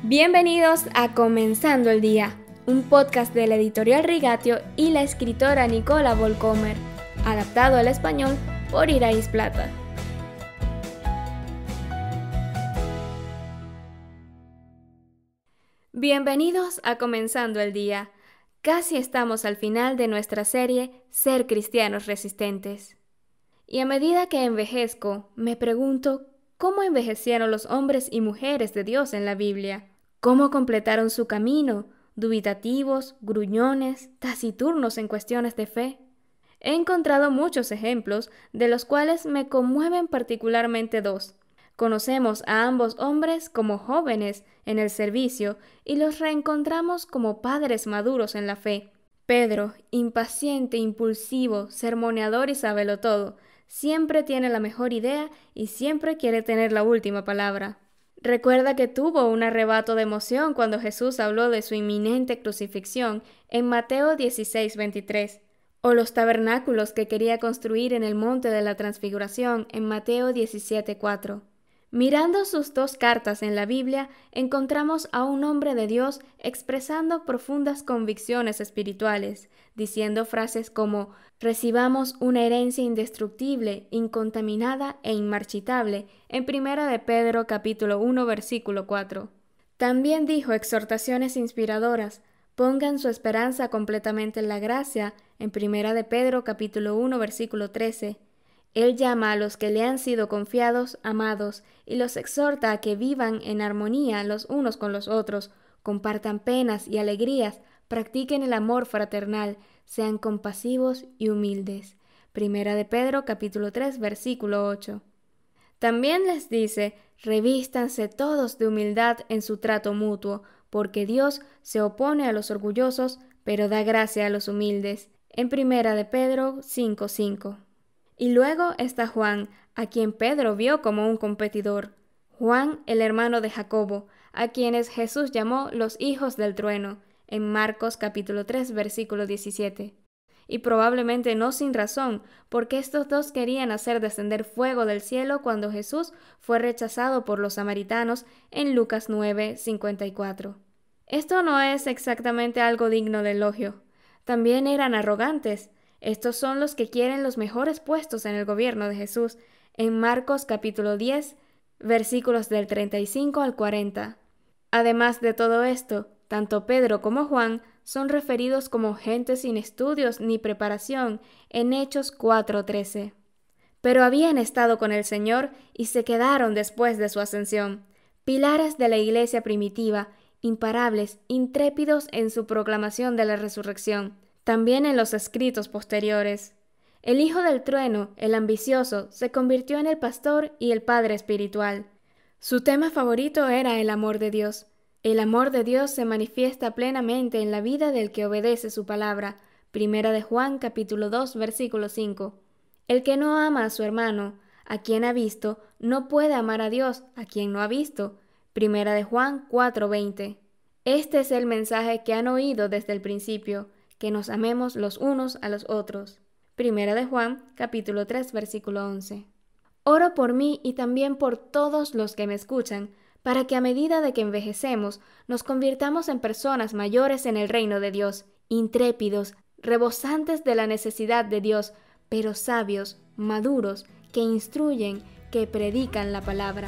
Bienvenidos a Comenzando el Día, un podcast de la editorial Rigatio y la escritora Nicola Volcomer, adaptado al español por Irais Plata. Bienvenidos a Comenzando el Día. Casi estamos al final de nuestra serie Ser Cristianos Resistentes. Y a medida que envejezco, me pregunto cómo envejecieron los hombres y mujeres de Dios en la Biblia. ¿Cómo completaron su camino? Dubitativos, gruñones, taciturnos en cuestiones de fe. He encontrado muchos ejemplos, de los cuales me conmueven particularmente dos. Conocemos a ambos hombres como jóvenes en el servicio y los reencontramos como padres maduros en la fe. Pedro, impaciente, impulsivo, sermoneador y sabelotodo, siempre tiene la mejor idea y siempre quiere tener la última palabra. Recuerda que tuvo un arrebato de emoción cuando Jesús habló de su inminente crucifixión en Mateo 16:23, o los tabernáculos que quería construir en el monte de la Transfiguración en Mateo 17:4. Mirando sus dos cartas en la Biblia, encontramos a un hombre de Dios expresando profundas convicciones espirituales, diciendo frases como «Recibamos una herencia indestructible, incontaminada e inmarchitable» en 1 de Pedro capítulo 1 versículo 4. También dijo exhortaciones inspiradoras, pongan su esperanza completamente en la gracia en 1 de Pedro capítulo 1 versículo 13. Él llama a los que le han sido confiados amados y los exhorta a que vivan en armonía los unos con los otros, compartan penas y alegrías, practiquen el amor fraternal, sean compasivos y humildes. 1 de Pedro capítulo 3 versículo 8. También les dice, revístanse todos de humildad en su trato mutuo, porque Dios se opone a los orgullosos, pero da gracia a los humildes. En 1 de Pedro 5:5. Y luego está Juan, a quien Pedro vio como un competidor. Juan, el hermano de Jacobo, a quienes Jesús llamó los hijos del trueno, en Marcos capítulo 3, versículo 17. Y probablemente no sin razón, porque estos dos querían hacer descender fuego del cielo cuando Jesús fue rechazado por los samaritanos en Lucas 9:54. Esto no es exactamente algo digno de elogio. También eran arrogantes. Estos son los que quieren los mejores puestos en el gobierno de Jesús, en Marcos capítulo 10, versículos del 35 al 40. Además de todo esto, tanto Pedro como Juan son referidos como gente sin estudios ni preparación en Hechos 4:13. Pero habían estado con el Señor y se quedaron después de su ascensión, pilares de la iglesia primitiva, imparables, intrépidos en su proclamación de la resurrección. También en los escritos posteriores. El hijo del trueno, el ambicioso, se convirtió en el pastor y el padre espiritual. Su tema favorito era el amor de Dios. El amor de Dios se manifiesta plenamente en la vida del que obedece su palabra. 1 de Juan capítulo 2 versículo 5. El que no ama a su hermano, a quien ha visto, no puede amar a Dios, a quien no ha visto. 1 de Juan 4:20. Este es el mensaje que han oído desde el principio, que nos amemos los unos a los otros. 1 de Juan, capítulo 3, versículo 11. Oro por mí y también por todos los que me escuchan, para que a medida de que envejecemos, nos convirtamos en personas mayores en el reino de Dios, intrépidos, rebosantes de la necesidad de Dios, pero sabios, maduros, que instruyen, que predican la palabra.